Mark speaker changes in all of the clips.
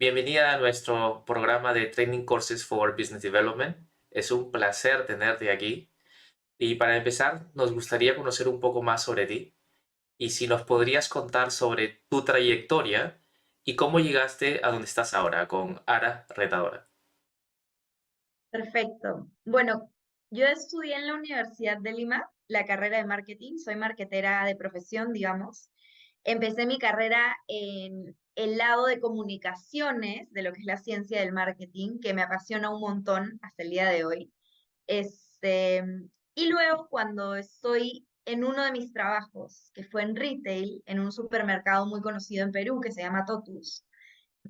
Speaker 1: Bienvenida a nuestro programa de Training Courses for Business Development. Es un placer tenerte aquí. Y para empezar, nos gustaría conocer un poco más sobre ti y si nos podrías contar sobre tu trayectoria y cómo llegaste a donde estás ahora con Ara Retadora.
Speaker 2: Perfecto. Bueno, yo estudié en la Universidad de Lima la carrera de marketing, soy marketera de profesión, digamos. Empecé mi carrera en el lado de comunicaciones de lo que es la ciencia del marketing, que me apasiona un montón hasta el día de hoy. Este, y luego cuando estoy en uno de mis trabajos, que fue en retail, en un supermercado muy conocido en Perú que se llama Totus,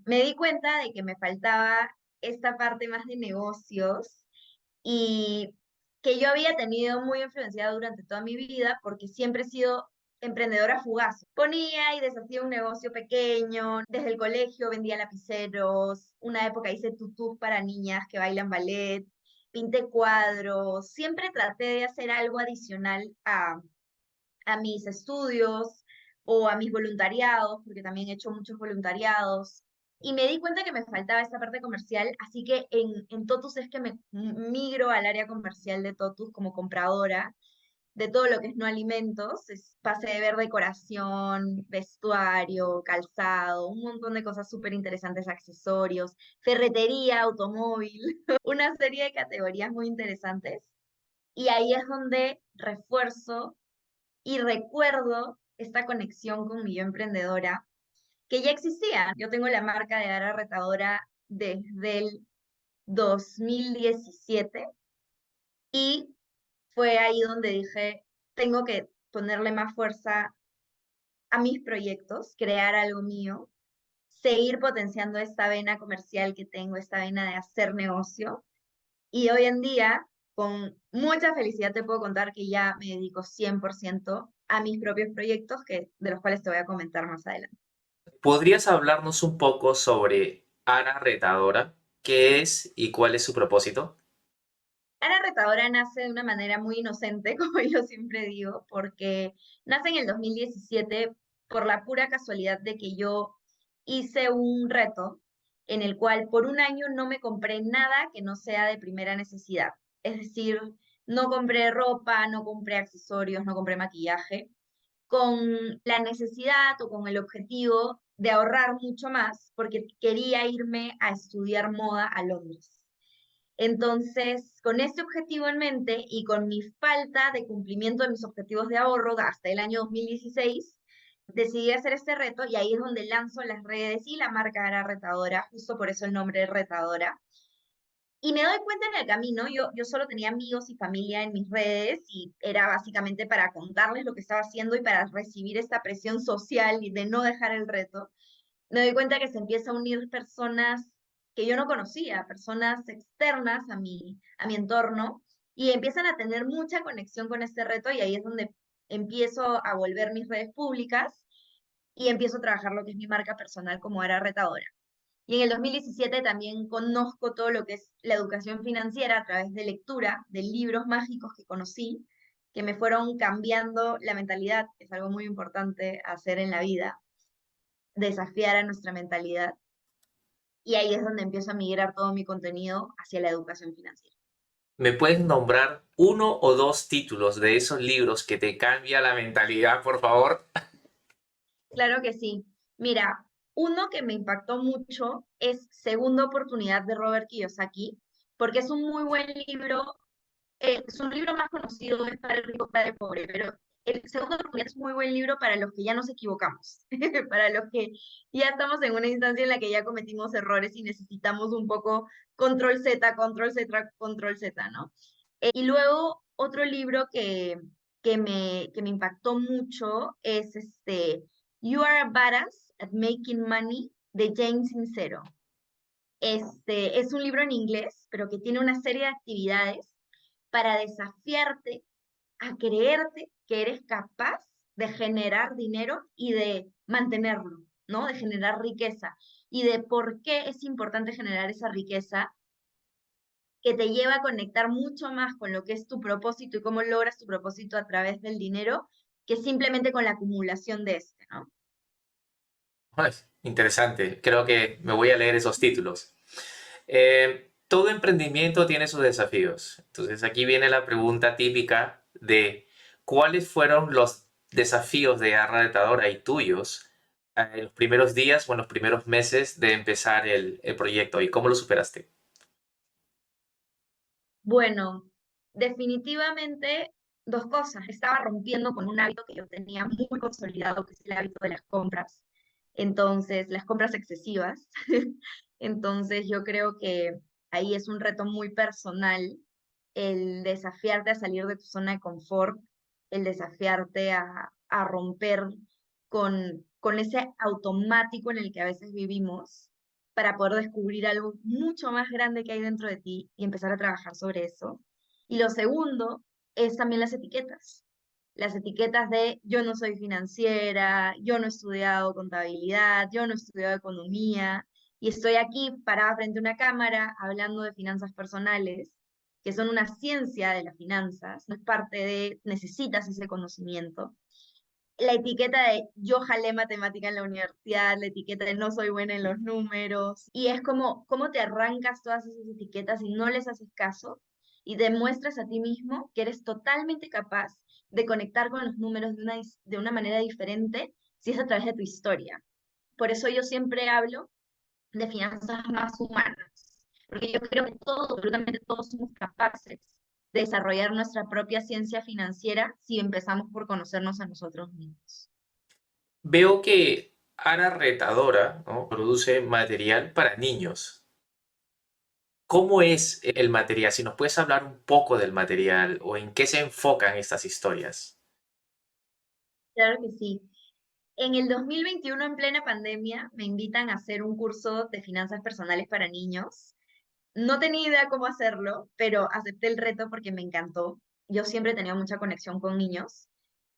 Speaker 2: me di cuenta de que me faltaba esta parte más de negocios y que yo había tenido muy influenciada durante toda mi vida porque siempre he sido emprendedora fugaz. Ponía y deshacía un negocio pequeño, desde el colegio vendía lapiceros, una época hice tutús para niñas que bailan ballet, pinté cuadros, siempre traté de hacer algo adicional a mis estudios o a mis voluntariados, porque también he hecho muchos voluntariados. Y me di cuenta que me faltaba esta parte comercial, así que en Totus es que me migro al área comercial de Totus como compradora de todo lo que es no alimentos. Pasé de ver decoración, vestuario, calzado, un montón de cosas súper interesantes, accesorios, ferretería, automóvil, una serie de categorías muy interesantes. Y ahí es donde refuerzo y recuerdo esta conexión con mi yo emprendedora que ya existía. Yo tengo la marca de Ara Retadora desde el 2017 y fue ahí donde dije, tengo que ponerle más fuerza a mis proyectos, crear algo mío, seguir potenciando esta vena comercial que tengo, esta vena de hacer negocio. Y hoy en día, con mucha felicidad te puedo contar que ya me dedico 100% a mis propios proyectos, de los cuales te voy a comentar más adelante.
Speaker 1: ¿Podrías hablarnos un poco sobre Ara Retadora? ¿Qué es y cuál es su propósito?
Speaker 2: Ana Retadora nace de una manera muy inocente, como yo siempre digo, porque nace en el 2017 por la pura casualidad de que yo hice un reto en el cual por un año no me compré nada que no sea de primera necesidad. Es decir, no compré ropa, no compré accesorios, no compré maquillaje, con la necesidad o con el objetivo de ahorrar mucho más porque quería irme a estudiar moda a Londres. Entonces, con este objetivo en mente y con mi falta de cumplimiento de mis objetivos de ahorro hasta el año 2016, decidí hacer este reto y ahí es donde lanzo las redes y la marca era Retadora, justo por eso el nombre Retadora. Y me doy cuenta en el camino, yo solo tenía amigos y familia en mis redes y era básicamente para contarles lo que estaba haciendo y para recibir esta presión social y de no dejar el reto. Me doy cuenta que se empieza a unir personas que yo no conocía, personas externas a mi entorno, y empiezan a tener mucha conexión con este reto y ahí es donde empiezo a volver mis redes públicas y empiezo a trabajar lo que es mi marca personal como era retadora. Y en el 2017 también conozco todo lo que es la educación financiera a través de lectura, de libros mágicos que conocí, que me fueron cambiando la mentalidad, que es algo muy importante hacer en la vida, desafiar a nuestra mentalidad. Y ahí es donde empiezo a migrar todo mi contenido hacia la educación financiera.
Speaker 1: ¿Me puedes nombrar uno o dos títulos de esos libros que te cambia la mentalidad, por favor?
Speaker 2: Claro que sí. Mira, uno que me impactó mucho es Segunda Oportunidad de Robert Kiyosaki, porque es un muy buen libro. Su libro más conocido es Para el rico, para el pobre, pero el Segunda Oportunidad es muy buen libro para los que ya nos equivocamos, para los que ya estamos en una instancia en la que ya cometimos errores y necesitamos un poco control Z, control Z, ¿no? Y luego otro libro que me impactó mucho es You Are a Badass at Making Money de James Sincero. Es un libro en inglés, pero que tiene una serie de actividades para desafiarte a creerte que eres capaz de generar dinero y de mantenerlo, ¿no? De generar riqueza y de por qué es importante generar esa riqueza que te lleva a conectar mucho más con lo que es tu propósito y cómo logras tu propósito a través del dinero que simplemente con la acumulación de este, ¿no?
Speaker 1: Ay, interesante. Creo que me voy a leer esos títulos. Todo emprendimiento tiene sus desafíos. Entonces aquí viene la pregunta típica de ¿cuáles fueron los desafíos de Arra Retadora y tuyos en los primeros días o en los primeros meses de empezar el proyecto y cómo lo superaste?
Speaker 2: Bueno, definitivamente dos cosas. Estaba rompiendo con un hábito que yo tenía muy consolidado, que es el hábito de las compras. Entonces, las compras excesivas. Entonces, yo creo que ahí es un reto muy personal el desafiarte a salir de tu zona de confort, el desafiarte a romper con ese automático en el que a veces vivimos para poder descubrir algo mucho más grande que hay dentro de ti y empezar a trabajar sobre eso. Y lo segundo es también las etiquetas. Las etiquetas de yo no soy financiera, yo no he estudiado contabilidad, yo no he estudiado economía y estoy aquí parada frente a una cámara hablando de finanzas personales, que son una ciencia de las finanzas, no es parte de necesitas ese conocimiento, la etiqueta de yo jalé matemática en la universidad, la etiqueta de no soy buena en los números, y es como cómo te arrancas todas esas etiquetas y no les haces caso y demuestras a ti mismo que eres totalmente capaz de conectar con los números de una manera diferente si es a través de tu historia. Por eso yo siempre hablo de finanzas más humanas, porque yo creo que todos, absolutamente todos somos capaces de desarrollar nuestra propia ciencia financiera si empezamos por conocernos a nosotros mismos.
Speaker 1: Veo que Ara Retadora, ¿no?, produce material para niños. ¿Cómo es el material? Si nos puedes hablar un poco del material o en qué se enfocan estas historias.
Speaker 2: Claro que sí. En el 2021, en plena pandemia, me invitan a hacer un curso de finanzas personales para niños. No tenía idea cómo hacerlo, pero acepté el reto porque me encantó. Yo siempre tenía mucha conexión con niños.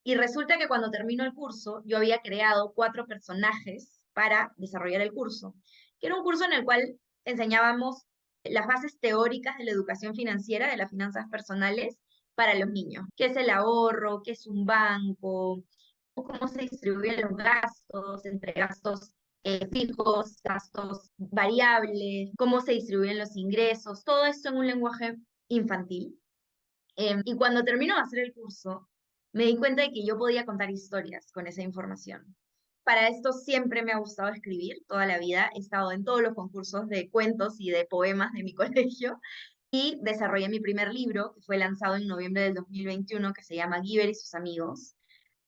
Speaker 2: Y resulta que cuando terminó el curso, yo había creado 4 personajes para desarrollar el curso, que era un curso en el cual enseñábamos las bases teóricas de la educación financiera, de las finanzas personales para los niños. ¿Qué es el ahorro? ¿Qué es un banco? ¿Cómo se distribuyen los gastos entre gastos fijos, gastos variables? ¿Cómo se distribuyen los ingresos? Todo esto en un lenguaje infantil. Y cuando terminó de hacer el curso, me di cuenta de que yo podía contar historias con esa información. Para esto siempre me ha gustado escribir, toda la vida. He estado en todos los concursos de cuentos y de poemas de mi colegio y desarrollé mi primer libro, que fue lanzado en noviembre del 2021, que se llama Giver y sus amigos,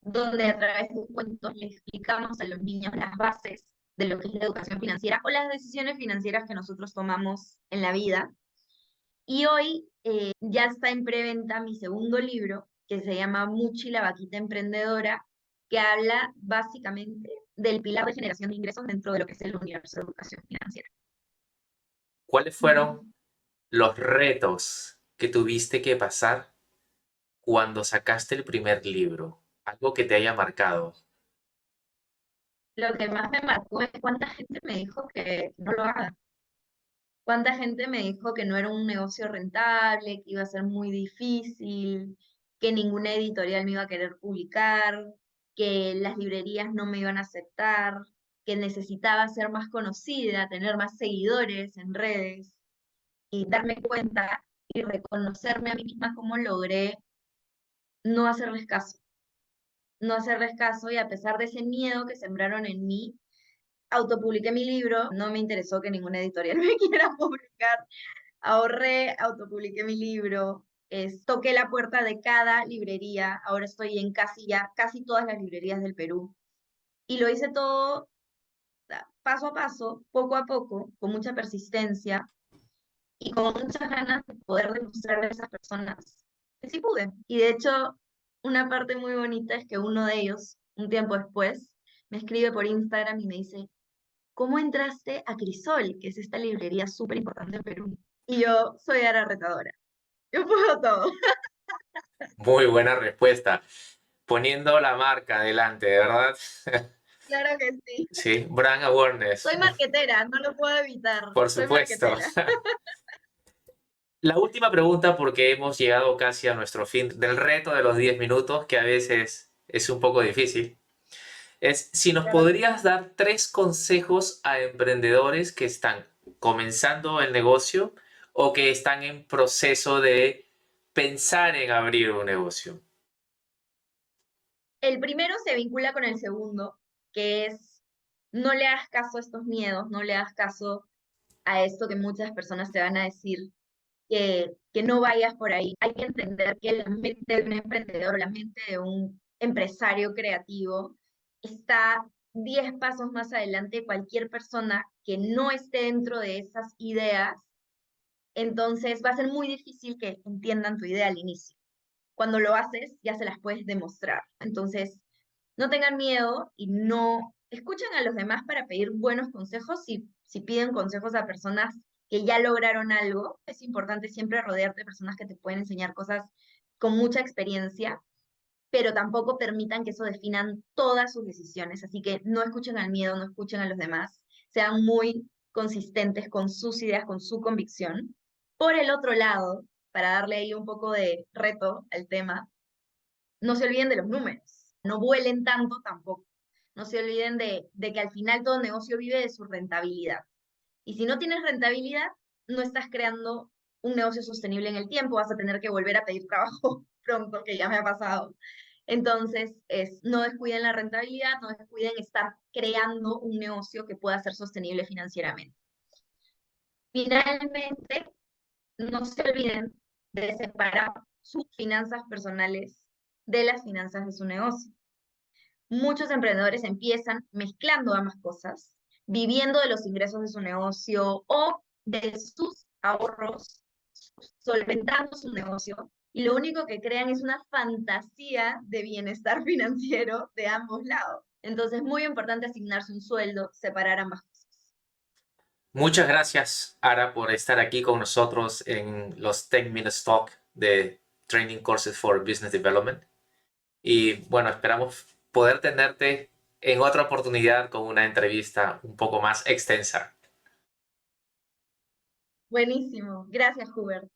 Speaker 2: donde a través de cuentos le explicamos a los niños las bases de lo que es la educación financiera o las decisiones financieras que nosotros tomamos en la vida. Y hoy ya está en preventa mi segundo libro, que se llama Muchi, la vaquita emprendedora, que habla básicamente del pilar de generación de ingresos dentro de lo que es el universo de educación financiera.
Speaker 1: ¿Cuáles fueron los retos que tuviste que pasar cuando sacaste el primer libro? Algo que te haya marcado.
Speaker 2: Lo que más me marcó es cuánta gente me dijo que no lo haga. Cuánta gente me dijo que no era un negocio rentable, que iba a ser muy difícil, que ninguna editorial me iba a querer publicar, que las librerías no me iban a aceptar, que necesitaba ser más conocida, tener más seguidores en redes y darme cuenta y reconocerme a mí misma cómo logré no hacerles caso, no hacerles caso y a pesar de ese miedo que sembraron en mí, autopubliqué mi libro, no me interesó que ninguna editorial me quiera publicar. Ahorré, autopubliqué mi libro, toqué la puerta de cada librería, ahora estoy en casi todas las librerías del Perú. Y lo hice todo paso a paso, poco a poco, con mucha persistencia y con muchas ganas de poder demostrarle a esas personas que sí pude. Y de hecho, una parte muy bonita es que uno de ellos, un tiempo después, me escribe por Instagram y me dice, ¿cómo entraste a Crisol, que es esta librería súper importante en Perú? Y yo soy Ara Retadora. Yo puedo todo.
Speaker 1: Muy buena respuesta. Poniendo la marca adelante, de verdad.
Speaker 2: Claro que sí.
Speaker 1: Sí, brand awareness,
Speaker 2: Soy marquetera, no lo puedo evitar.
Speaker 1: por
Speaker 2: Soy
Speaker 1: supuesto.
Speaker 2: marquetera.
Speaker 1: La última pregunta, porque hemos llegado casi a nuestro fin del reto de los 10 minutos, que a veces es un poco difícil. Es si nos
Speaker 2: Claro.
Speaker 1: podrías dar 3 consejos a emprendedores que están comenzando el negocio o que están en proceso de pensar en abrir un negocio.
Speaker 2: El primero se vincula con el segundo, que es no le hagas caso a estos miedos, no le hagas caso a esto que muchas personas te van a decir que no vayas por ahí. Hay que entender que la mente de un emprendedor, la mente de un empresario creativo, está 10 pasos más adelante de cualquier persona que no esté dentro de esas ideas. Entonces va a ser muy difícil que entiendan tu idea al inicio. Cuando lo haces, ya se las puedes demostrar. Entonces, no tengan miedo y no escuchen a los demás para pedir buenos consejos. Si piden consejos a personas que ya lograron algo, es importante siempre rodearte de personas que te pueden enseñar cosas con mucha experiencia, pero tampoco permitan que eso definan todas sus decisiones. Así que no escuchen al miedo, no escuchen a los demás, sean muy consistentes con sus ideas, con su convicción. Por el otro lado, para darle ahí un poco de reto al tema, no se olviden de los números, no vuelen tanto tampoco. No se olviden de que al final todo negocio vive de su rentabilidad. Y si no tienes rentabilidad, no estás creando un negocio sostenible en el tiempo, vas a tener que volver a pedir trabajo pronto, que ya me ha pasado. Entonces, no descuiden la rentabilidad, no descuiden estar creando un negocio que pueda ser sostenible financieramente. Finalmente, no se olviden de separar sus finanzas personales de las finanzas de su negocio. Muchos emprendedores empiezan mezclando ambas cosas, viviendo de los ingresos de su negocio o de sus ahorros, solventando su negocio, y lo único que crean es una fantasía de bienestar financiero de ambos lados. Entonces, es muy importante asignarse un sueldo, separar ambas cosas.
Speaker 1: Muchas gracias, Ara, por estar aquí con nosotros en los 10 Minutes Talk de Training Courses for Business Development. Y bueno, esperamos poder tenerte en otra oportunidad con una entrevista un poco más extensa.
Speaker 2: Buenísimo. Gracias, Hubert.